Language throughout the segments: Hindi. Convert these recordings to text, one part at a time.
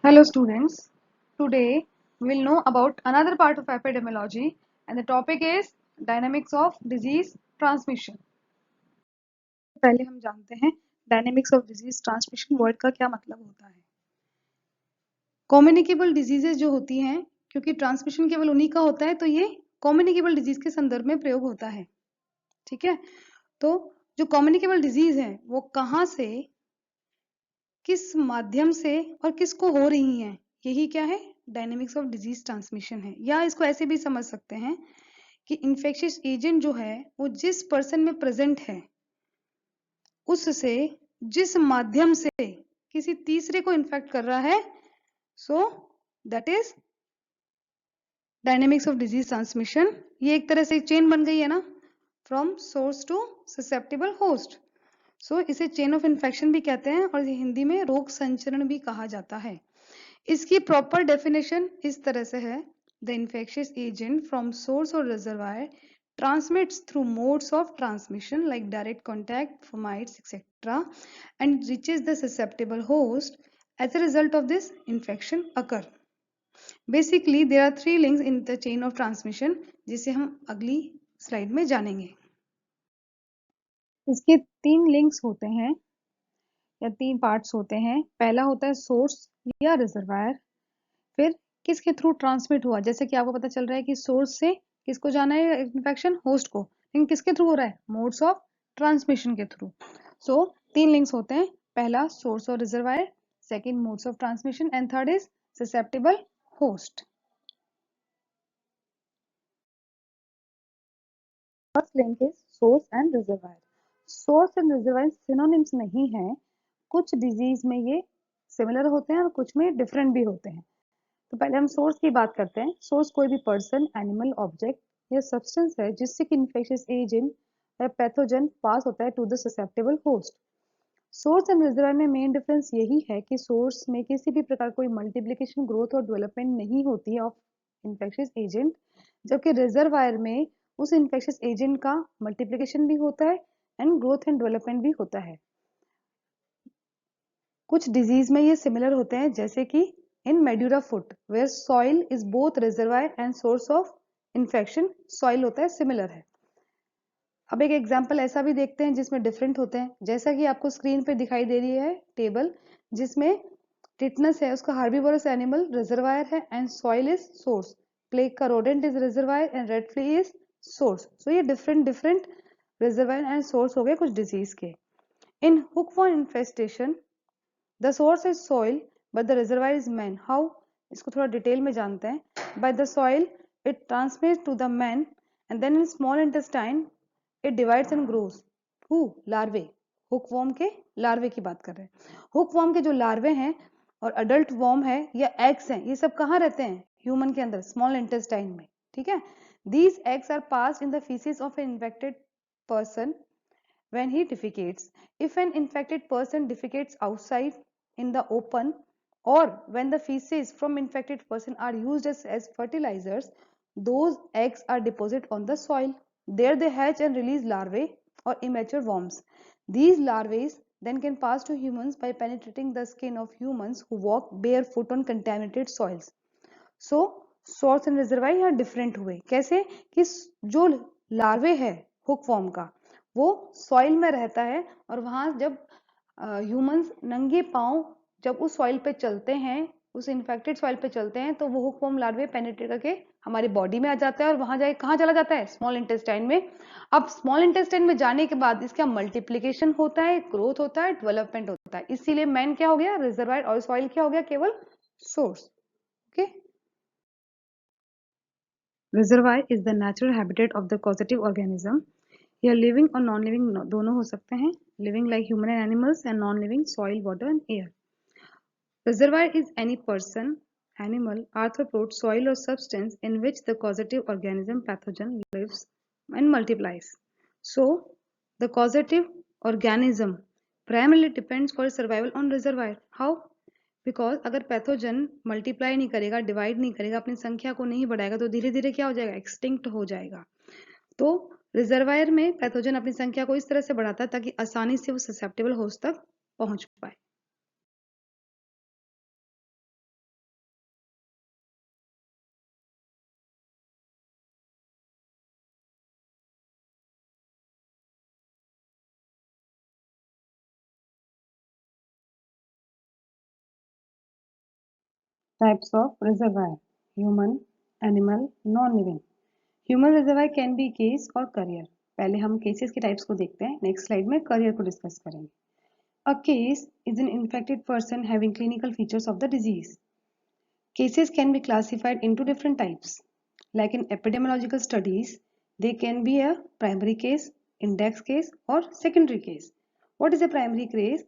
Hello students, today we will know about another part of epidemiology and the topic is dynamics of disease transmission. पहले हम जानते हैं dynamics of disease transmission word का क्या मतलब होता है। कम्युनिकेबल डिजीजेज जो होती हैं, क्योंकि ट्रांसमिशन केवल उन्हीं का होता है तो ये कम्युनिकेबल डिजीज के संदर्भ में प्रयोग होता है। ठीक है, तो जो कम्युनिकेबल डिजीज है वो कहाँ से, किस माध्यम से और किसको हो रही हैं, यही क्या है, डायनेमिक्स ऑफ डिजीज ट्रांसमिशन है। या इसको ऐसे भी समझ सकते हैं कि इन्फेक्शियस एजेंट जो है वो जिस पर्सन में प्रेजेंट है उससे जिस माध्यम से किसी तीसरे को इन्फेक्ट कर रहा है, so that is dynamics of disease transmission. ये एक तरह से चेन बन गई है ना, from source to susceptible host. So इसे चेन ऑफ इन्फेक्शन भी कहते हैं और हिंदी में रोग संचरण भी कहा जाता है। इसकी प्रॉपर डेफिनेशन इस तरह से है, the infectious agent from source और reservoir transmits through modes of transmission like direct contact, fomites, etc. and reaches the susceptible host. As a result of this, infection occur. Basically, there are three links in the chain of transmission, जिसे हम अगली स्लाइड में जानेंगे। इसके तीन लिंक्स होते हैं या तीन पार्ट्स होते हैं। पहला होता है सोर्स या रिजर्वायर, फिर किसके थ्रू ट्रांसमिट हुआ, जैसे कि आपको पता चल रहा है कि सोर्स से किसको जाना है इन्फेक्शन, होस्ट को, लेकिन किसके थ्रू हो रहा है, मोड्स ऑफ ट्रांसमिशन के थ्रू। सो तीन लिंक्स होते हैं, पहला सोर्स और reservoir, second modes of transmission and third is susceptible host. First link is source and reservoir. Source and reservoir synonyms नहीं है, कुछ डिजीज में ये सिमिलर होते हैं और कुछ में डिफरेंट भी होते हैं। तो पहले हम सोर्स की बात करते हैं। सोर्स कोई भी पर्सन, एनिमल, ऑब्जेक्ट या सब्सटेंस है जिससे कि इन्फेक्शियस एजेंट या पैथोजन पास होता है to the susceptible host. Source and reservoir में मेन डिफरेंस यही है कि सोर्स में किसी भी प्रकार कोई मल्टीप्लिकेशन, ग्रोथ और डेवलपमेंट नहीं होती है ऑफ इन्फेक्शियस एजेंट, जबकि रिजर्वायर में उस इन्फेक्शियस एजेंट का मल्टीप्लिकेशन भी होता है एंड ग्रोथ एंड डेवलपमेंट भी होता है। कुछ डिजीज में ये सिमिलर होते हैं, जैसे कि in Madura foot where soil is both reservoir and source of infection, soil होता है सिमिलर है। अब एक एग्जांपल ऐसा भी देखते हैं जिसमें डिफरेंट होते हैं, जैसा कि आपको स्क्रीन पे दिखाई दे रही है टेबल, जिसमें टिटनस है, उसका हार्बीवोरस एनिमल रिजर्वायर है and soil is source. Plague का rodent is reservoir and rat flea is source. So ये different different reservoir and source हो गए कुछ डिजीज के। In hookworm infestation the source is soil but the reservoir is man. How, इसको थोड़ा डिटेल में जानते हैं। By the soil it transmits to the man and then in small intestine it divides and grows. Who, लार्वे, हुकवॉर्म के लार्वे की बात कर रहे हैं। हुकवॉर्म के जो लार्वे हैं और अडल्ट वॉर्म है या एग्स हैं, ये सब कहाँ रहते हैं, ह्यूमन के अंदर, स्मॉल इंटेस्टाइन में। ठीक है, these eggs are passed in the faeces of an infected person when he defecates. If an infected person defecates outside in the open, or when the feces from infected person are used as fertilizers, those eggs are deposited on the soil. There they hatch and release larvae or immature worms. These larvae then can pass to humans by penetrating the skin of humans who walk barefoot on contaminated soils. So source and reservoir यहाँ डिफरेंट हुए। कैसे कि जो लार्वे है हुक फॉर्म का, वो सॉइल में रहता है और वहां जब ह्यूमंस नंगे पांव जब उस सॉइल पे चलते हैं, उस इन्फेक्टेड सॉइल पे चलते हैं, तो वो हुक फॉर्म लार्वे पेनिट्रेट करके हमारी बॉडी में आ जाता है और वहां जाए कहाँ चला जाता है, स्मॉल इंटेस्टाइन में। अब स्मॉल इंटेस्टाइन में जाने के बाद इसका मल्टीप्लीकेशन होता है, ग्रोथ होता है, डेवलपमेंट होता है। इसीलिए मैन क्या हो गया, रिजर्वायर, और सॉइल क्या हो गया, केवल source. Okay, reservoir is the natural habitat of the causative organism. यह लिविंग और नॉन लिविंग दोनों हो सकते हैं, living like human and animals and non living soil, water and air. Reservoir is any person, animal, arthropod, soil or substance in which the causative organism pathogen lives and multiplies. So, the causative organism primarily depends for survival on reservoir. How? Because अगर पैथोजन मल्टीप्लाई नहीं करेगा, डिवाइड नहीं करेगा, अपनी संख्या को नहीं बढ़ाएगा, तो धीरे धीरे क्या हो जाएगा, एक्सटिंक्ट हो जाएगा। तो रिजर्वायर में पैथोजन अपनी संख्या को इस तरह से बढ़ाता है ताकि आसानी से वो ससेप्टेबल होस्ट तक पहुंच पाए। Types of reservoir: human, animal, non-living. Human reservoir can be case और career. पहले हम cases के types को देखते हैं, next slide में career को discuss करेंगे. A case is an infected person having clinical features of the disease. Cases can be classified into different types. Like in epidemiological studies, they can be a primary case, index case, or secondary case. What is a primary case?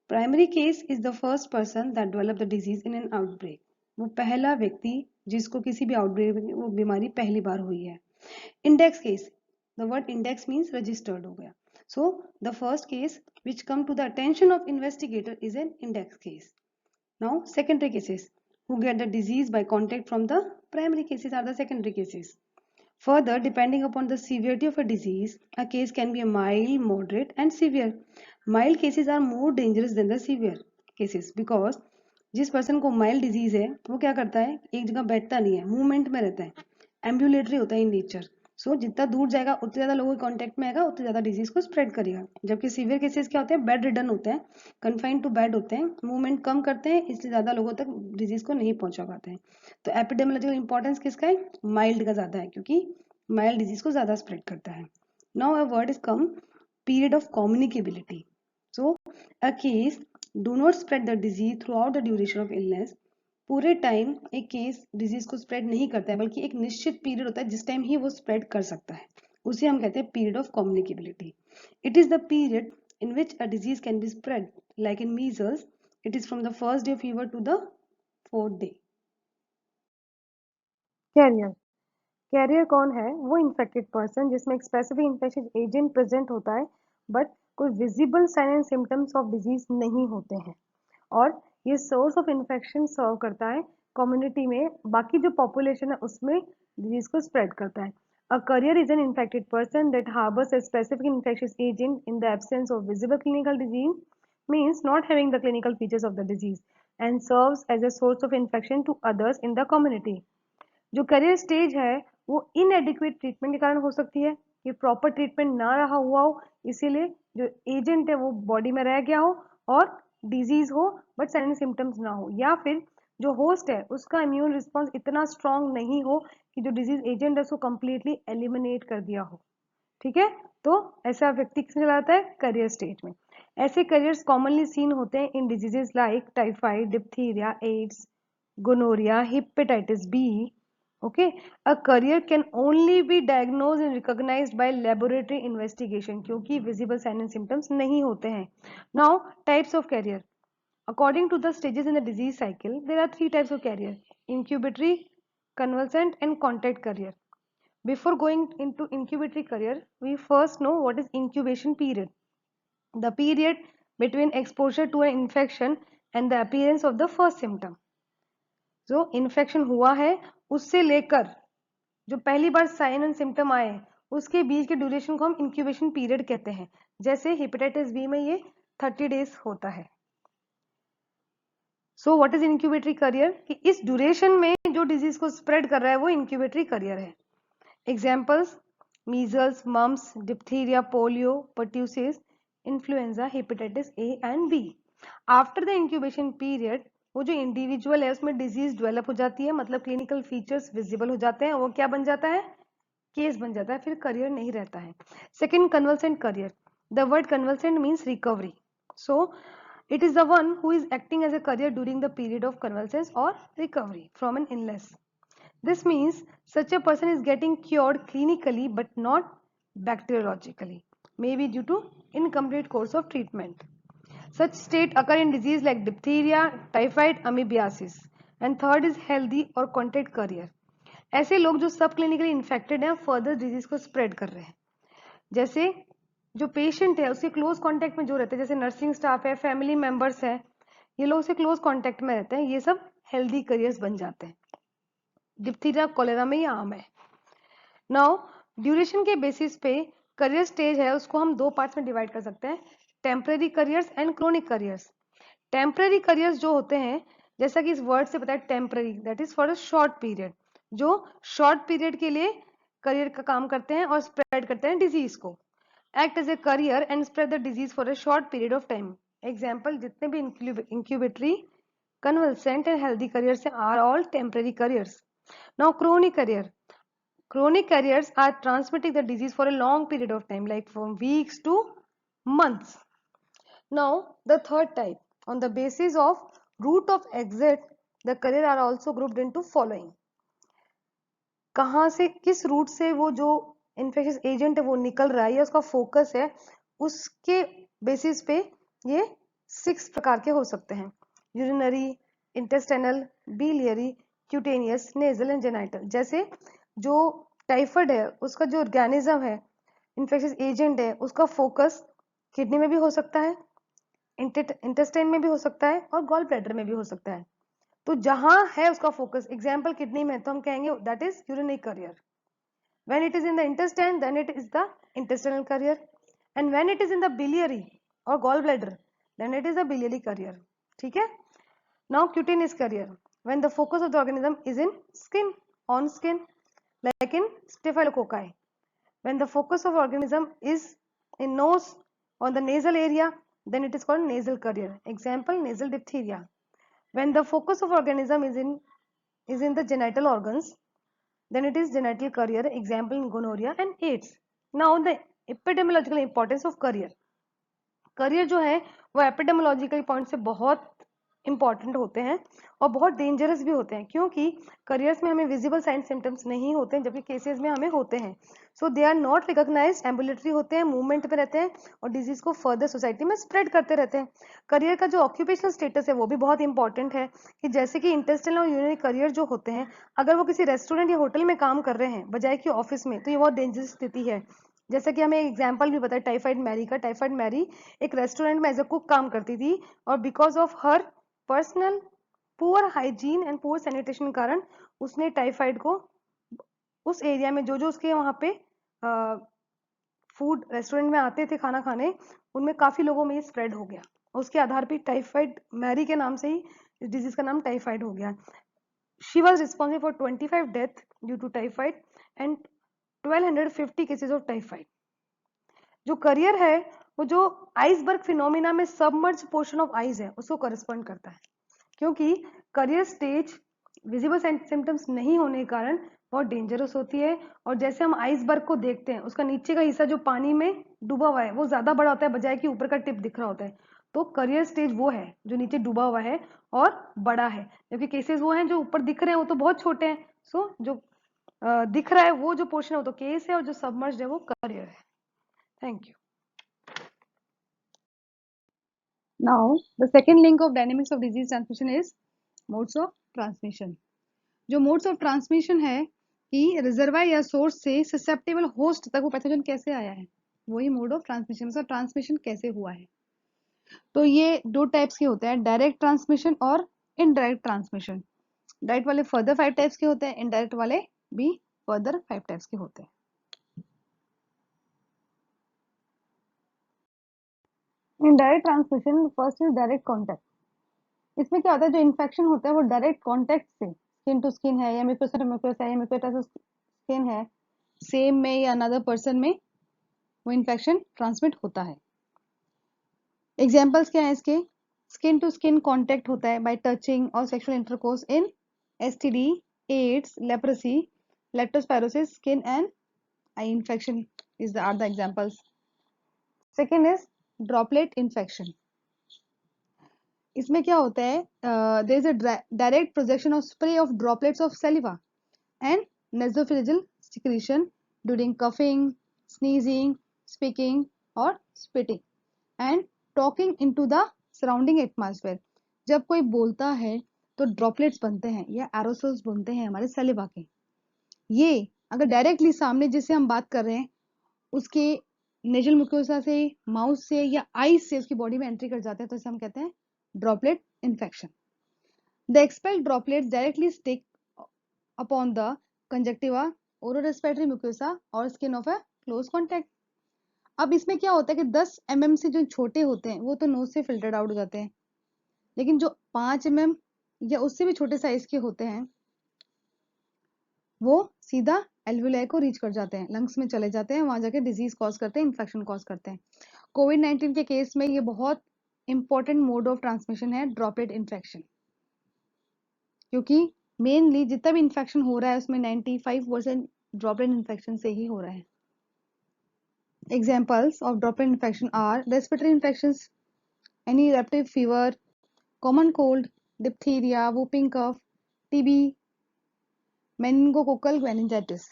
Primary case is the first person that developed the disease in an outbreak. वो पहला व्यक्ति जिसको किसी भी आउटब्रेक में वो बीमारी पहली बार हुई है. Index case, the word index means registered हो गया. So the first case which come to the attention of investigator is an index case. Now secondary cases, who get the disease by contact from the primary cases are the secondary cases. Further, depending upon the severity of a disease, a case can be a mild, moderate and severe. Mild cases are more dangerous than the severe cases because जिस पर्सन को माइल्ड डिजीज है वो क्या करता है, एक जगह बैठता नहीं है, मूवमेंट में रहता है, एम्बुलेटरी होता है इन नेचर. सो जितना दूर जाएगा उतने ज़्यादा लोगों के कॉन्टैक्ट में आएगा, उतने ज़्यादा डिजीज को स्प्रेड करेगा. जबकि सीवियर केसेस क्या होते हैं, बेड रिडन होते हैं, कन्फाइंड टू बेड होते हैं, मूवमेंट कम करते हैं, इसलिए ज़्यादा लोगों तक डिजीज को नहीं पहुंचा पाते हैं. तो एपिडेमियोलॉजिकल इंपॉर्टेंस किसका है, माइल्ड का ज़्यादा है, क्योंकि माइल्ड डिजीज को ज़्यादा स्प्रेड करता है. Now a word is come period of communicability. So a case do not spread the disease through out the duration of illness. पूरे टाइम एक केस डिजीज को स्प्रेड नहीं करता है, बल्कि एक निश्चित पीरियड होता है जिस टाइम ही वो स्प्रेड कर सकता है, उसे हम कहते हैं period of communicability. It is the period in which a disease can be spread. Like in measles, it is from the first day of fever to the fourth day. Carrier. Carrier कौन है, वो इन्फेक्टेड पर्सन जिसमें एक स्पेसिफिक इन्फेक्शन एजेंट प्रेजेंट होता है बट कोई visible sign and symptoms of disease नहीं होते हैं, और ये सोर्स ऑफ इन्फेक्शन सर्व करता है कम्युनिटी में, बाकी जो पॉपुलेशन है उसमें डिजीज को स्प्रेड करता है. A career is an infected person that harbours a specific infectious agent in the absence of visible clinical disease, means not having the clinical features of the disease, and serves as a source of infection to others in the community. जो करियर स्टेज है वो इनएडिक्वेट ट्रीटमेंट के कारण हो सकती है, कि प्रॉपर ट्रीटमेंट ना रहा हुआ हो, इसीलिए जो एजेंट है वो बॉडी में रह गया हो और डिजीज हो बट साइन सिम्टम्स ना हो, या फिर जो होस्ट है उसका इम्यून रिस्पॉन्स इतना स्ट्रांग नहीं हो कि जो डिजीज एजेंट है उसको कंप्लीटली एलिमिनेट कर दिया हो. ठीक है, तो ऐसा व्यक्ति किसमें चला जाता है, करियर स्टेज में. ऐसे करियर्स कॉमनली सीन होते हैं in diseases like typhoid, diphtheria, AIDS, gonorrhoea, hepatitis B. Okay, a career can only be diagnosed and recognized by laboratory investigation, क्योंकि visible signs and symptoms नहीं होते हैं. Now, types of career. According to the stages in the disease cycle, there are three types of career: incubatory, convalescent, and contact career. Before going into incubatory career, we first know what is incubation period. The period between exposure to an infection and the appearance of the first symptom. जो इन्फेक्शन हुआ है उससे लेकर जो पहली बार साइन एंड सिम्टम आए उसके बीच के ड्यूरेशन को हम इंक्यूबेशन पीरियड कहते हैं. जैसे हेपेटाइटिस बी में ये 30 डेज होता है. सो व्हाट इज इंक्यूबेटरी करियर, कि इस ड्यूरेशन में जो डिजीज को स्प्रेड कर रहा है वो इंक्यूबेटरी करियर है. Examples: measles, mumps, diphtheria, polio, pertussis, influenza, hepatitis A and B. After the incubation period वो जो इंडिविजुअल है उसमें डिजीज डेवलप हो जाती है, मतलब क्लिनिकल फीचर्स विजिबल हो जाते हैं, वो क्या बन जाता है, केस बन जाता है, फिर करियर नहीं रहता है. Second, convulsant career. The word convulsant means recovery. So it is the one who is acting as a career during the period of convalescence or recovery from an illness. This means such a person is getting cured clinically but not bacteriologically, maybe due to incomplete course of treatment. Such state occur in disease like diphtheria, typhoid, amoebiasis. And third is healthy or contact career. ऐसे लोग जो सब क्लिनिकली इन्फेक्टेड हैं फर्दर डिजीज को स्प्रेड कर रहे हैं. जैसे जो पेशेंट है उसके क्लोज कांटेक्ट में जो रहते हैं, जैसे नर्सिंग स्टाफ है, फैमिली मेंबर्स है, ये लोग उससे क्लोज कांटेक्ट में रहते हैं, ये सब हेल्दी करियर्स बन जाते हैं. डिप्थीरिया, कोलेरा में ये आम है. नाउ ड्यूरेशन के बेसिस पे करियर स्टेज है उसको हम दो पार्ट्स में डिवाइड कर सकते हैं: temporary careers and chronic careers. Temporary careers जो होते हैं, जैसा कि इस वर्ड से पता है, temporary that is for a short period, जो शॉर्ट पीरियड के लिए करियर का काम करते हैं और स्प्रेड करते हैं डिजीज को. Act as a carrier and spread the disease for a short period of time. Example जितने भी इंक्यूबेटरी convalescent and healthy carriers are all temporary carriers. Now chronic carrier. Chronic carriers are transmitting the disease for a long period of time, like from weeks to months. Now the third type, on the basis of route of exit, the carrier are also grouped into following. कहाँ से, किस रूट से वो जो इन्फेक्शियस एजेंट है वो निकल रहा है या उसका फोकस है, उसके बेसिस पे ये 6 प्रकार के हो सकते हैं: urinary, intestinal, biliary, cutaneous, nasal and genital. जैसे जो टाइफाइड है उसका जो ऑर्गेनिज्म है, इन्फेक्शियस एजेंट है, उसका फोकस किडनी में भी हो सकता है, इंटेस्टाइन में भी हो सकता है और गॉल ब्लैडर में भी हो सकता है। तो जहां है उसका फोकस, एग्जाम्पल किडनी में, तो हम कहेंगे that is urinary carrier. When it is in the intestine then it is the intestinal carrier, and when it is in the biliary और gall bladder then it is the biliary carrier. ठीक है। Now cutaneous carrier, when the focus of the organism is in skin, on skin, like in staphylococci. When the focus of organism is in nose, on the nasal area, then it is called nasal carrier. Example, nasal diphtheria. When the focus of organism is in the genital organs, then it is genital carrier. Example, gonorrhea and AIDS. Now the epidemiological importance of carrier. Career जो है वो एपिडेमोलॉजिकल पॉइंट से बहुत इंपॉर्टेंट होते हैं और बहुत डेंजरस भी होते हैं, क्योंकि करियर्स में हमें विजिबल साइन सिम्टम्स नहीं होते हैं, जबकि केसेस में हमें होते हैं। So they are not recognise, ambulatory होते हैं, मूवमेंट पे रहते हैं और डिजीज को फर्दर सोसाइटी में स्प्रेड करते रहते हैं। करियर का जो ऑक्यूपेशनल स्टेटस है वो भी बहुत इंपॉर्टेंट है, कि जैसे कि इंटेस्टाइनल और यूरिनरी करियर जो होते हैं, अगर वो किसी रेस्टोरेंट या होटल में काम कर रहे हैं बजाय कि ऑफिस में, तो ये बहुत डेंजरस स्थिति है। जैसे कि हमें एग्जाम्पल भी पता है टाइफाइड मैरी का। टाइफाइड मैरी एक रेस्टोरेंट में एज अ कुक काम करती थी और because of her personal poor hygiene and poor sanitation कारण उसने टाइफाइड को उस एरिया में जो जो उसके वहां पे फूड रेस्टोरेंट में आते थे खाना खाने, उनमें काफी लोगों में ये स्प्रेड हो गया। उसके आधार पे टाइफाइड मैरी के नाम से ही इस डिजीज का नाम टाइफाइड हो गया। She was responsible for 25 death due to typhoid and 1250 cases of typhoid. जो करियर है वो जो आइसबर्ग फिनोमिना में सबमर्ज पोर्शन ऑफ आइस है उसको करस्पॉन्ड करता है, क्योंकि करियर स्टेज विजिबल सिम्टम्स नहीं होने के कारण बहुत डेंजरस होती है। और जैसे हम आइसबर्ग को देखते हैं, उसका नीचे का हिस्सा जो पानी में डूबा हुआ है वो ज्यादा बड़ा होता है बजाय कि ऊपर का टिप दिख रहा होता है। तो करियर स्टेज वो है जो नीचे डूबा हुआ है और बड़ा है, जबकि केसेस वो हैं जो ऊपर दिख रहे हैं वो तो बहुत छोटे हैं। सो जो दिख रहा है वो जो पोर्शन है वो तो केस है और जो सबमर्ज है वो करियर है। Thank you. Now, the second link of dynamics of disease transmission is modes of transmission. जो modes of transmission है कि रिजर्वायर या सोर्स से ससेप्टेबल होस्ट तक वो पैथोजन कैसे आया है, वही मोड ऑफ ट्रांसमिशन, मतलब ट्रांसमिशन कैसे हुआ है। तो ये दो टाइप्स के होते हैं, डायरेक्ट ट्रांसमिशन और इनडायरेक्ट ट्रांसमिशन। डायरेक्ट वाले फर्दर 5 टाइप्स के होते हैं, इनडायरेक्ट वाले भी फर्दर 5 टाइप्स के होते हैं। Indirect transmission, first is direct contact. इसमें क्या होता है, जो इन्फेक्शन होता है वो डायरेक्ट कॉन्टेक्ट से, स्किन टू स्किन है या म्यूकोसा टू म्यूकोसा है या म्यूकोसा टू स्किन है, सेम में या अनदर पर्सन में वो इन्फेक्शन ट्रांसमिट होता है। एग्जांपल्स क्या है इसके, स्किन टू स्किन कांटेक्ट होता है बाय टचिंग और sexual intercourse in STD, AIDS, leprosy, leptospirosis, skin and eye infection is are the examples. Second is droplet infection. इसमें क्या होता है, there is a direct projection of spray of droplets of saliva and nasopharyngeal secretion during coughing, sneezing, speaking or spitting and talking into the surrounding atmosphere। जब कोई बोलता है तो ड्रॉपलेट्स बनते हैं या एरोसोल्स बनते हैं हमारे सलिवा के। ये अगर डायरेक्टली सामने जिससे हम बात कर रहे हैं उसके नेजल म्यूकोसा से, माउथ से या आईज से उसकी बॉडी में एंट्री कर जाते हैं, तो इसे हम कहते हैं droplet infection. The expelled droplets directly stick upon the conjunctiva, oroprespiratory mucosa और skin of a close contact। अब इसमें क्या होता है कि 10 mm से जो छोटे होते हैं वो तो नोज से फिल्टर्ड आउट हो जाते हैं, लेकिन जो 5 mm या उससे भी छोटे साइज के होते हैं वो सीधा एल्वुलाई को रीच कर जाते हैं, लंग्स में चले जाते हैं, वहां जाके डिजीज कॉज करते हैं, इन्फेक्शन कॉज करते हैं। कोविड-19 के केस में ये बहुत इंपॉर्टेंट मोड ऑफ ट्रांसमिशन है ड्रॉपलेट इन्फेक्शन। क्योंकि मेनली जितना भी इन्फेक्शन हो रहा है उसमें 95% ड्रॉपलेट इन्फेक्शन से ही हो रहा है। Examples of droplet infection are respiratory infections, any eruptive fever, common cold, diphtheria, whooping cough, TB, meningococcal meningitis.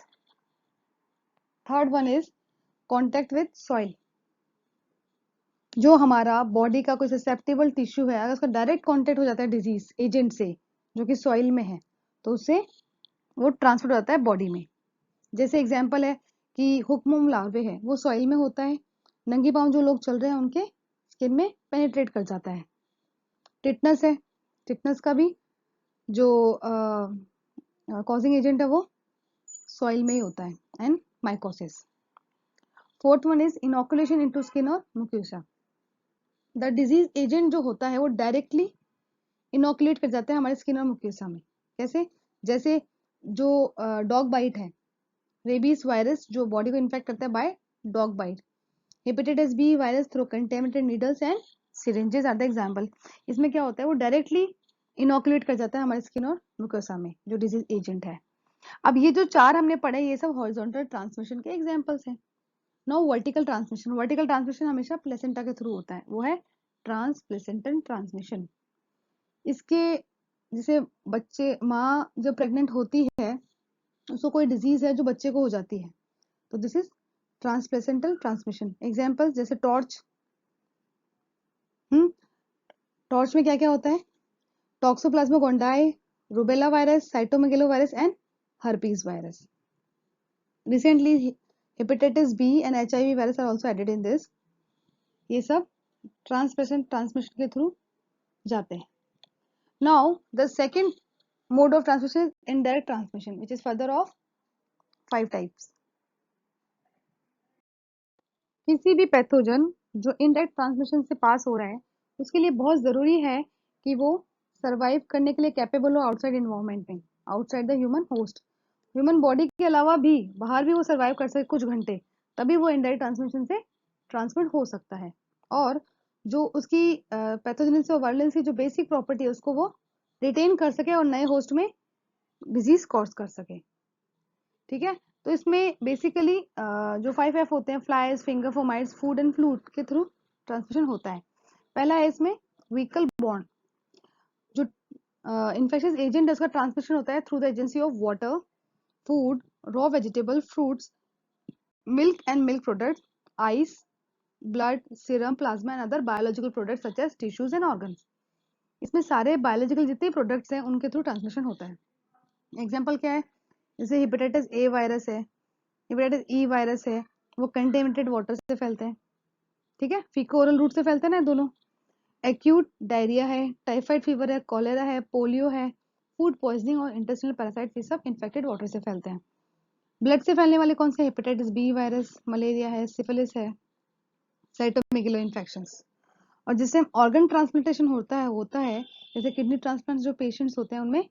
Third one is contact with soil. जो हमारा बॉडी का कोई ससेप्टेबल टिश्यू है, अगर उसका डायरेक्ट कॉन्टैक्ट हो जाता है डिजीज एजेंट से जो कि सॉइल में है, तो उससे वो ट्रांसफर हो जाता है बॉडी में। जैसे एग्जाम्पल है कि हुकमोम लार्वे है, वो सॉइल में होता है, नंगी पाँव जो लोग चल रहे हैं उनके स्किन में पेनिट्रेट कर जाता है। टिटनस है, टिटनस का भी जो कॉजिंग एजेंट है वो सॉइल में ही होता है, and mycosis. Fourth one is inoculation into skin और मुक्यूसा। द डिजीज एजेंट जो होता है वो डायरेक्टली इनोकुलेट कर जाता है हमारे स्किन और मुक्यूसा में। कैसे? जैसे जो डॉग बाइट है, रेबीज वायरस जो बॉडी को इन्फेक्ट करता है by dog bite. Hepatitis B virus through contaminated needles and syringes are the example. इसमें क्या होता है, वो डायरेक्टली इनोकुलेट कर जाता है हमारे स्किन और मुकोसा में जो डिजीज एजेंट है। अब ये जो चार हमने पढ़े ये सब हॉरिजॉन्टल ट्रांसमिशन के एग्जांपल्स हैं। Now vertical transmission. Vertical transmission हमेशा प्लेसेंटा के थ्रू होता है, वो है ट्रांसप्लेसेंटल ट्रांसमिशन। इसके जैसे बच्चे, माँ जब प्रेग्नेंट होती है उसको कोई डिजीज है जो बच्चे को हो जाती है, तो this is transplacental transmission. Example जैसे टॉर्च। टॉर्च में क्या क्या होता है? Toxoplasma gondii, rubella virus, cytomegalo virus and herpes virus. Recently hepatitis B and HIV virus are also added in this. ये सब ट्रांसप्लेसेंट ट्रांसमिशन के थ्रू जाते हैं। Now the second mode of transmission is indirect transmission which is further of 5 types. किसी भी पैथोजन जो इनडायरेक्ट ट्रांसमिशन से पास हो रहा है उसके लिए बहुत जरूरी है कि वो सरवाइव करने के लिए कैपेबल हो आउटसाइड इन्वायरमेंट में, outside the human host. Human body के अलावा भी बाहर भी वो सरवाइव कर सके कुछ घंटे, तभी वो इनडायरेक्ट ट्रांसमिशन से ट्रांसमिट हो सकता है। और जो उसकी पैथोजेनेसिस और वायलेंस की जो बेसिक प्रॉपर्टी है उसको वो रिटेन कर सके और नए होस्ट में डिजीज कॉज कर सके। ठीक है, तो इसमें बेसिकली जो 5F होते हैं, flies, finger fomites, food and fluid के थ्रू ट्रांसमिशन होता है। पहला है इसमें व्हीकल बॉन्ड। जो इन्फेक्शियस एजेंट है उसका ट्रांसमिशन होता है through the agency of water, food, raw vegetable, fruits, milk and milk products, ice, blood, serum, plasma and other biological products such as tissues and organs. इसमें सारे बायोलॉजिकल जितने प्रोडक्ट्स हैं उनके थ्रू ट्रांसमिशन होता है। एग्जाम्पल क्या है? जैसे हेपेटाइटिस ए वायरस है, हेपेटाइटिस ई वायरस है, वो कंटेमिनेटेड वाटर से फैलते हैं। ठीक है, फीको ओरल रूट से फैलते हैं ना दोनों। एक्यूट डायरिया है, टाइफाइड फीवर है, कॉलेरा है, पोलियो है, फूड पॉइजनिंग और इंटेस्टिनल पैरासाइट, ये सब इन्फेक्टेड वाटर से फैलते हैं। ब्लड से फैलने वाले कौन से? हेपेटाइटिस बी वायरस, मलेरिया है, सिफिलिस है, साइटोमेगलो इन्फेक्शंस। और जिससे ऑर्गन ट्रांसप्लांटेशन होता है जैसे किडनी ट्रांसप्लांट जो पेशेंट्स होते हैं उनमें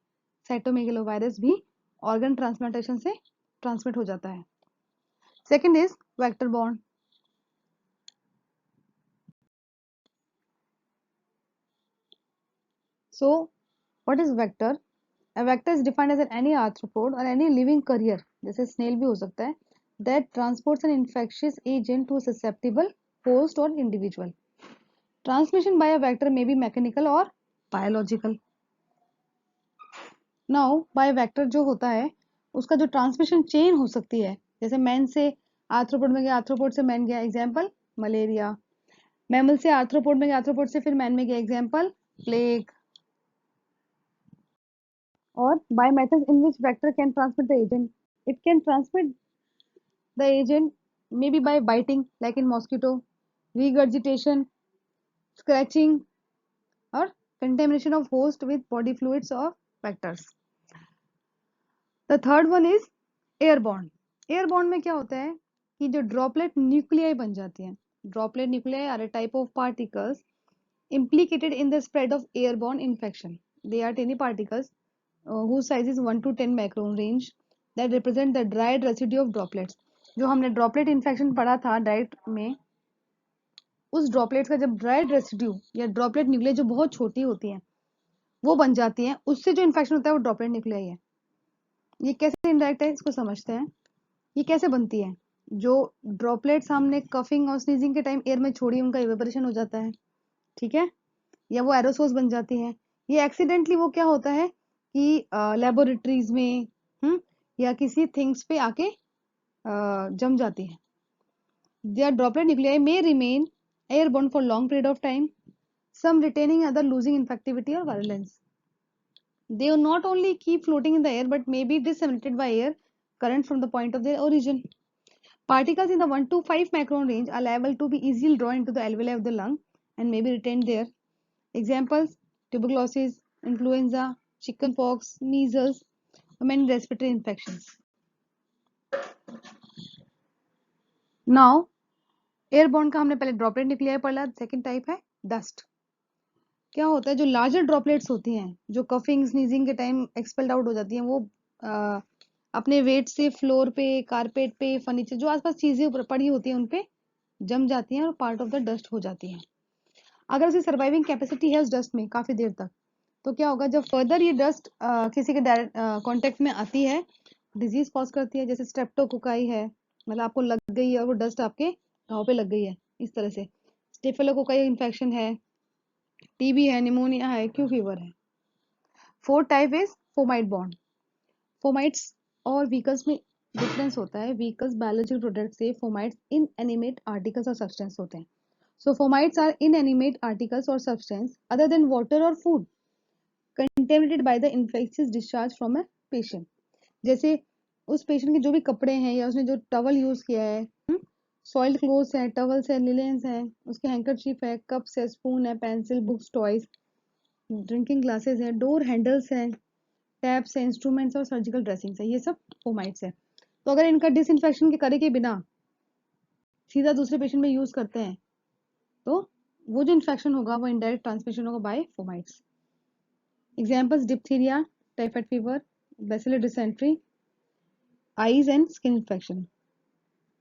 साइटोमेगलो वायरस भी ऑर्गन ट्रांसप्लांटेशन से ट्रांसमिट हो जाता है। Second is vector borne. So, what is vector? A vector is defined as any arthropod or any living carrier, जैसे snail भी हो सकता है, that transports an infectious agent to a susceptible host or individual. Transmission by a vector may be mechanical or biological. Now, by vector जो होता है उसका जो ट्रांसमिशन चेन हो सकती है, जैसे मैन से आर्थ्रोपोड में गया, आर्थ्रोपोड से मैन गया, एग्जाम्पल मलेरिया। मैमल से आर्थ्रोपोड में गया, आर्थ्रोपोड से फिर मैन में गया, example plague. Or by methods in which vector can transmit the agent. It can transmit the agent maybe by biting, like in mosquito, regurgitation, scratching, or contamination of host with body fluids or vectors. The third one is airborne. Airborne में क्या होता है कि जो droplet nuclei बन जाती हैं. Droplet nuclei are a type of particles implicated in the spread of airborne infection. They are tiny particles whose size is 1 to 10 micron range that represent the dried residue of droplets. जो हमने ड्रॉपलेट इन्फेक्शन पढ़ा था डाइट में, उस ड्रॉपलेट का जब ड्राइड रेसिड्यू या ड्रॉपलेट न्यूक्लियस जो बहुत छोटी होती हैं वो बन जाती हैं, उससे जो इन्फेक्शन होता है वो ड्रॉपलेट न्यूक्लियाई है। ये कैसे इनडायरेक्ट है इसको समझते हैं। ये कैसे बनती है, जो ड्रॉपलेट्स हमने कफिंग और स्नीजिंग के टाइम एयर में छोड़ी उनका इवेपोरेशन हो जाता है, ठीक है, या वो एरोसोल्स बन जाती हैं। ये एक्सीडेंटली वो क्या होता है कि लेबोरेटरीज में या किसी थिंग्स पे आके जम जाती है। Their droplet nuclei may remain airborne for long period of time, some retaining, other losing infectivity or virulence. They will not only keep floating in the air but may be disseminated by air current from the point of their origin. Particles in the 1 to 5 micron range are liable to be easily drawn into the alveoli of the lung and may be retained there. Examples: tuberculosis, influenza, chickenpox, measles, or many respiratory infections. Now, airborne का हमने पहले ड्रॉपलेट न्यूक्लियाई पढ़ा, सेकंड टाइप है डस्ट। क्या होता है, जो लार्जर ड्रॉपलेट्स होती हैं, जो कफिंग स्नीजिंग के टाइम एक्सपेल्ड आउट हो जाती हैं, वो अपने वेट से फ्लोर पे, कारपेट पे, फर्नीचर, जो आसपास चीजें ऊपर पड़ी होती हैं उन पे जम जाती हैं और पार्ट ऑफ द डस्ट हो जाती हैं। अगर उसकी सर्वाइविंग कैपेसिटी है उस डस्ट में काफी देर तक, तो क्या होगा, जब फर्दर ये डस्ट किसी के डायरेक्ट कॉन्टेक्ट में आती है, डिजीज कॉज करती है। जैसे स्ट्रेप्टोकोकाई है, मतलब आपको लग गई है और वो डस्ट आपके घाव पे लग गई है, इस तरह से। स्टेफिलोकोकाई इन्फेक्शन है, टीबी है, निमोनिया है, क्यू फीवर है। Fourth type is fomite bond. Fomites और व्हीकल्स में डिफरेंस होता है। व्हीकल्स बायोलॉजिकल प्रोडक्ट से, फोमाइट्स इनएनिमेट आर्टिकल्स और सब्सटेंस होते हैं। सो फोमाइट्स आर इनएनिमेट आर्टिकल्स और सब्सटेंस अदर देन वाटर और food contaminated by the infectious discharge from a patient। जैसे उस पेशेंट के जो भी कपड़े हैं या उसने जो टवल यूज किया है, सॉइल्ड क्लोथ्स है, टवल्स है, लिनेंस है, उसके हैंकरचीफ है, कप्स है, स्पून है, pencil, books, toys, drinking glasses है, डोर हैंडल्स है, टैप्स है, इंस्ट्रूमेंट्स और सर्जिकल ड्रेसिंग्स है, ये सब फोमाइट्स है। तो अगर इनका डिसइंफेक्शन के करे के बिना सीधा दूसरे पेशेंट में यूज करते हैं तो वो जो इन्फेक्शन होगा वो इनडायरेक्ट ट्रांसमिशन होगा by fomites. Examples: diphtheria, typhoid fever, bacillary dysentery, eyes and skin infection.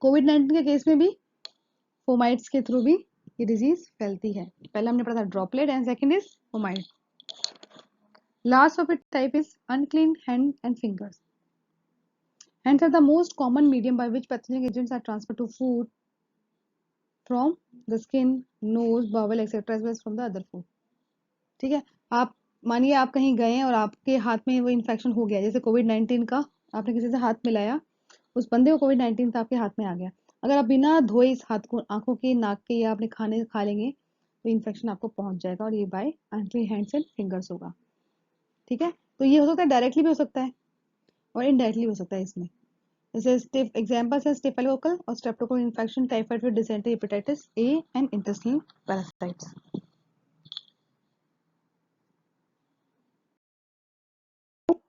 कोविड-19 के केस में भी फोमाइट्स के थ्रू भी ये डिजीज फैलती है। पहले हमने पढ़ा था droplet and second is fomite. Last of it type is unclean hand and fingers. Hands are the most common medium by which pathogenic agents are transferred to food from the skin, nose, bowel, etc. as well as from the other food। ठीक है, आप मानिए आप कहीं गए और आपके हाथ में वो इन्फेक्शन हो गया, जैसे कोविड-19 का, आपने किसी से हाथ मिलाया, उस बंदे को कोविड-19 था, आपके हाथ में आ गया। अगर आप बिना धोए इस हाथ को आंखों के, नाक के या अपने खाने खा लेंगे तो इन्फेक्शन आपको पहुंच जाएगा और ये by unclean hands and fingers होगा। ठीक है, तो ये हो सकता है डायरेक्टली भी हो सकता है और इनडायरेक्टली हो सकता है इसमें। जैसे एग्जांपल्स है स्टेफिलोकोकल और streptococcal infection, typhoid fever, dysentery, hepatitis A and intestinal parasites.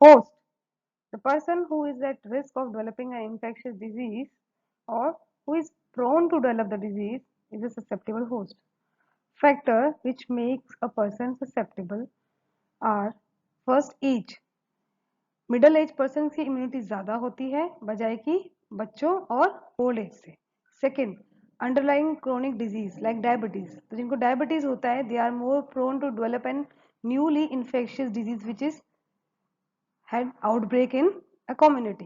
Host, the person who is at risk of developing an infectious disease or who is prone to develop the disease is a susceptible host. Factor which makes a person susceptible are: first, age। Middle age person की इम्यूनिटी ज़्यादा होती है बजाय कि बच्चों और ओल्ड एज से। Second, underlying chronic disease like diabetes. तो जिनको डायबिटीज होता है they are more prone to develop an newly infectious disease which is had outbreak in a community.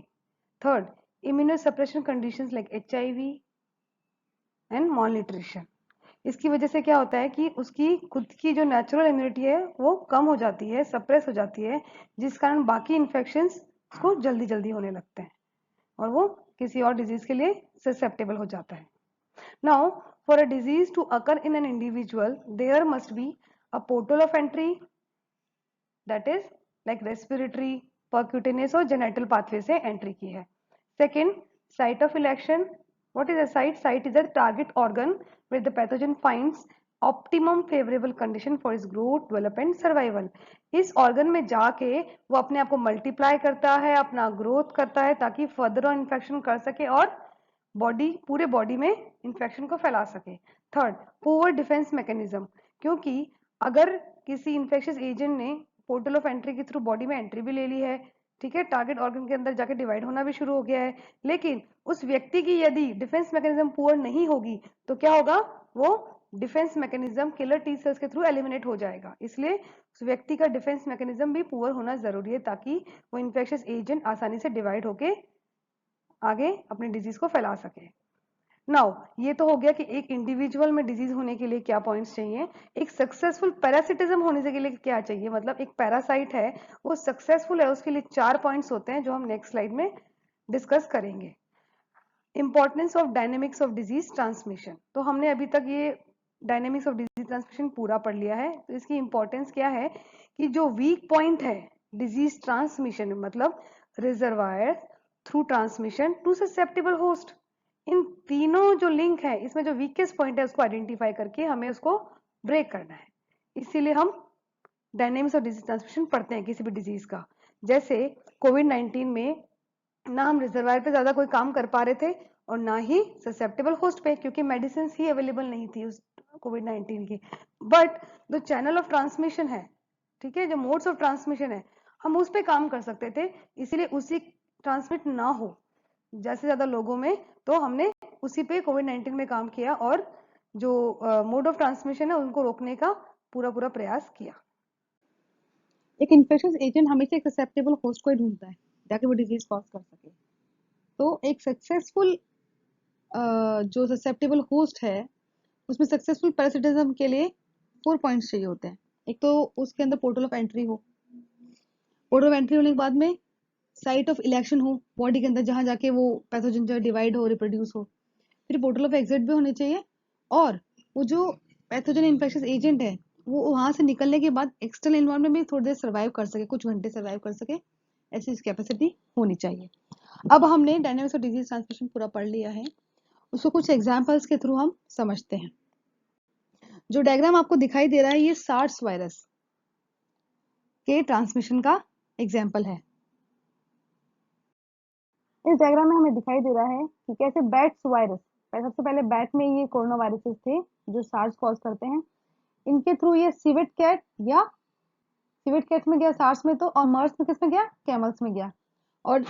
Third, immunosuppression conditions like HIV and malnutrition। इसकी वजह से क्या होता है कि उसकी खुद की जो नेचुरल इम्यूनिटी है वो कम हो जाती है, सप्रेस हो जाती है, जिस कारण बाकी इन्फेक्शंस को जल्दी जल्दी होने लगते हैं और वो किसी और डिजीज के लिए ससेप्टेबल हो जाता है। Now for a disease to occur in an individual there must be a portal of entry, that is like respiratory, percutaneous और जेनेटल पाथवे से एंट्री की है। Second, site of election. What is a site? Site is a target organ where the pathogen finds optimum favorable condition for its growth, development, survival। इस ऑर्गन में जाके वो अपने आप को मल्टीप्लाई करता है, अपना ग्रोथ करता है ताकि फर्दर इन्फेक्शन कर सके और बॉडी, पूरे बॉडी में इन्फेक्शन को फैला सके। Third, poor defence mechanism. क्योंकि अगर किसी इन्फेक्शियस एजेंट ने पोर्टल ऑफ एंट्री के थ्रू बॉडी में एंट्री भी ले ली है, ठीक है, टारगेट ऑर्गन के अंदर जाके डिवाइड होना भी शुरू हो गया है, लेकिन उस व्यक्ति की यदि डिफेंस मैकेनिज्म पुअर नहीं होगी तो क्या होगा, वो defence mechanism killer T cells के थ्रू एलिमिनेट हो जाएगा। इसलिए उस व्यक्ति का डिफेंस मैकेनिज्म भी पुअर होना जरूरी है ताकि वो इन्फेक्शियस एजेंट आसानी से डिवाइड होके आगे अपनी डिजीज को फैला सके। नाउ ये तो हो गया कि एक इंडिविजुअल में डिजीज होने के लिए क्या पॉइंट्स चाहिए। एक सक्सेसफुल पैरासिटिज्म होने से के लिए क्या चाहिए, मतलब एक पैरासाइट है वो सक्सेसफुल है उसके लिए 4 पॉइंट्स होते हैं जो हम नेक्स्ट स्लाइड में डिस्कस करेंगे। Importance of dynamics of disease transmission, तो हमने अभी तक ये डायनेमिक्स ऑफ डिजीज ट्रांसमिशन पूरा पढ़ लिया है। तो इसकी इंपॉर्टेंस क्या है कि जो वीक पॉइंट है डिजीज ट्रांसमिशन मतलब reservoir through transmission to susceptible host, इन तीनों जो लिंक है इसमें जो वीकेस्ट पॉइंट है उसको आइडेंटिफाई करके हमें उसको ब्रेक करना है। इसीलिए हम डायनेमिक्स ऑफ डिजीज ट्रांसमिशन पढ़ते हैं किसी भी डिजीज का। जैसे कोविड-19 में ना हम रिजर्वायर पे ज्यादा कोई काम कर पा रहे थे और ना ही ससेप्टेबल होस्ट पे, क्योंकि मेडिसिन ही अवेलेबल नहीं थी उस कोविड-19 की। बट जो चैनल ऑफ ट्रांसमिशन है, ठीक है, जो मोड्स ऑफ ट्रांसमिशन है, हम उस पे काम कर सकते थे। इसीलिए उसी ट्रांसमिट ना हो जैसे ज्यादा लोगों में, तो हमने उसी पे कोविड-19 में काम किया और जो मोड ऑफ ट्रांसमिशन है उनको रोकने का पूरा पूरा प्रयास किया। एक इन्फेक्शियस एजेंट हमेशा एक ससेप्टेबल होस्ट को ही ढूंढता है ताकि वो डिजीज कॉज कर सके। तो एक सक्सेसफुल जो ससेप्टेबल होस्ट है उसमें सक्सेसफुल पैरासिटिज्म के लिए 4 पॉइंट्स चाहिए होते हैं। एक तो उसके अंदर पोर्टल ऑफ एंट्री हो, पोर्टल ऑफ एंट्री होने के बाद में साइट ऑफ इलेक्शन हो बॉडी के अंदर जहां जाके वो पैथोजन जो डिवाइड हो रिप्रोड्यूस हो, फिर पोर्टल ऑफ एग्जिट भी होने चाहिए और वो जो पैथोजन इन्फेक्शियस एजेंट है वो वहां से निकलने के बाद एक्सटर्नल एनवायरनमेंट में थोड़ी देर सर्वाइव कर सके, कुछ घंटे सर्वाइव कर सके, ऐसी कैपेसिटी होनी चाहिए। अब हमने डायनेमिक्स ऑफ डिजीज ट्रांसमिशन पूरा पढ़ लिया है, उसको कुछ एग्जांपल्स के थ्रू हम समझते हैं। जो डायग्राम आपको दिखाई दे रहा है ये सार्स वायरस के ट्रांसमिशन का एग्जाम्पल है। इस डायग्राम में हमें दिखाई दे रहा है कि कैसे बैट्स वायरस, सबसे पहले बैट में ये कोरोना वायरसेस थे जो सार्स कॉज करते हैं, इनके थ्रू ये सिवेट कैट या सिवेट कैट में गया सार्स में, तो और मर्स में किस में गया, कैमल्स में गया, और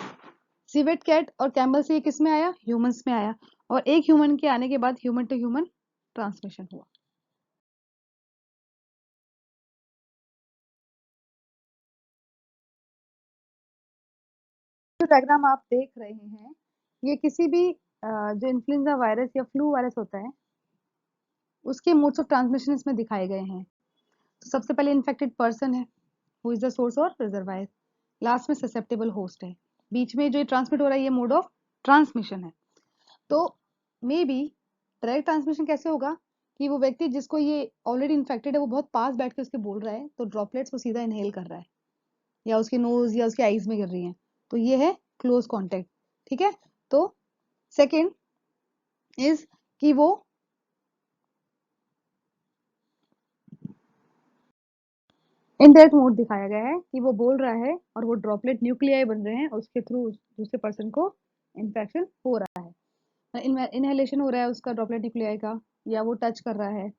सिवेट कैट और कैमल से ये किस में आया, ह्यूमंस में आया, और एक ह्यूमन के आने के बाद ह्यूमन टू ह्यूमन ट्रांसमिशन हुआ। जो डायग्राम आप देख रहे हैं ये किसी भी जो इन्फ्लुएंजा वायरस या फ्लू वायरस होता है उसके मोड्स ऑफ ट्रांसमिशन इसमें दिखाए गए हैं। तो सबसे पहले इन्फेक्टेड पर्सन है हु इज द सोर्स और रिजर्वायर, लास्ट में ससेप्टेबल होस्ट है, बीच में जो ट्रांसमिट हो रहा है ये मोड ऑफ ट्रांसमिशन है। तो मे बी डायरेक्ट ट्रांसमिशन कैसे होगा कि वो व्यक्ति जिसको ये ऑलरेडी इन्फेक्टेड है वो बहुत पास बैठ के उसके बोल रहा है तो ड्रॉपलेट्स वो सीधा इनहेल कर रहा है या उसके नोज या उसके आईज में गिर रही हैं, तो ये है क्लोज कॉन्टेक्ट। ठीक है, तो सेकेंड इज कि वो इनडायरेक्ट मोड दिखाया गया है कि वो बोल रहा है और वो ड्रॉपलेट न्यूक्लियाई बन रहे हैं, उसके थ्रू दूसरे पर्सन को इन्फेक्शन हो रहा है, इनहेलेशन हो रहा है उसका ड्रॉपलेट न्यूक्लियाई का, या वो टच कर रहा है।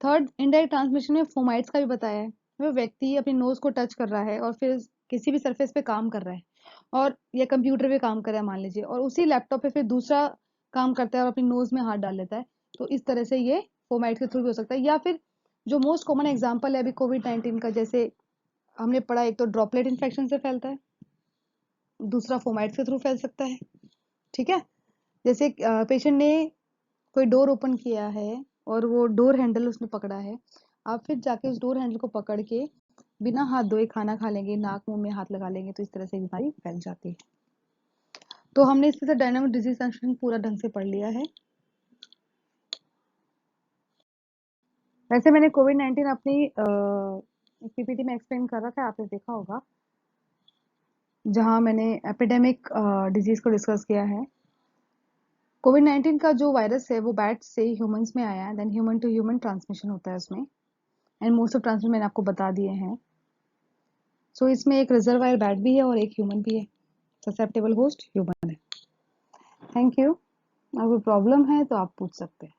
थर्ड इनडायरेक्ट ट्रांसमिशन में फोमाइट्स का भी बताया है, वो व्यक्ति अपनी नोज को टच कर रहा है और फिर किसी भी सरफेस पे काम कर रहा है और या कंप्यूटर पे काम कर रहा है मान लीजिए, और उसी लैपटॉप पे फिर दूसरा काम करता है और अपनी नोज में हाथ डाल लेता है, तो इस तरह से ये फोमाइट के थ्रू भी हो सकता है। या फिर जो मोस्ट कॉमन एग्जाम्पल है अभी कोविड-19 का, जैसे हमने पढ़ा, एक तो ड्रॉपलेट इन्फेक्शन से फैलता है, दूसरा फोमाइट के थ्रू फैल सकता है। ठीक है, जैसे पेशेंट ने कोई डोर ओपन किया है और वो डोर हैंडल उसने पकड़ा है, आप फिर जाके उस डोर हैंडल को पकड़ के बिना हाथ धोए खाना खा लेंगे, नाक मुंह में हाथ लगा लेंगे, तो इस तरह से बीमारी फैल जाती है। तो हमने इसके साथ डायनामिक डिजीज ट्रांसमिशन पूरा ढंग से पढ़ लिया है। वैसे मैंने कोविड-19 अपनी पीपीटी में एक्सप्लेन कर रखा है, आपने देखा होगा, जहां मैंने एपिडेमिक डिजीज को डिस्कस किया है। कोविड-19 का जो वायरस है वो बैट से ह्यूमंस में आया है, then human to human transmission होता है उसमें, एंड मोस्ट ऑफ ट्रांसमिशन मैंने आपको बता दिए हैं। सो इसमें एक रिजर्वायर बैट भी है और एक ह्यूमन भी है, ससेप्टेबल होस्ट ह्यूमन है। Thank you. अगर कोई प्रॉब्लम है तो आप पूछ सकते हैं।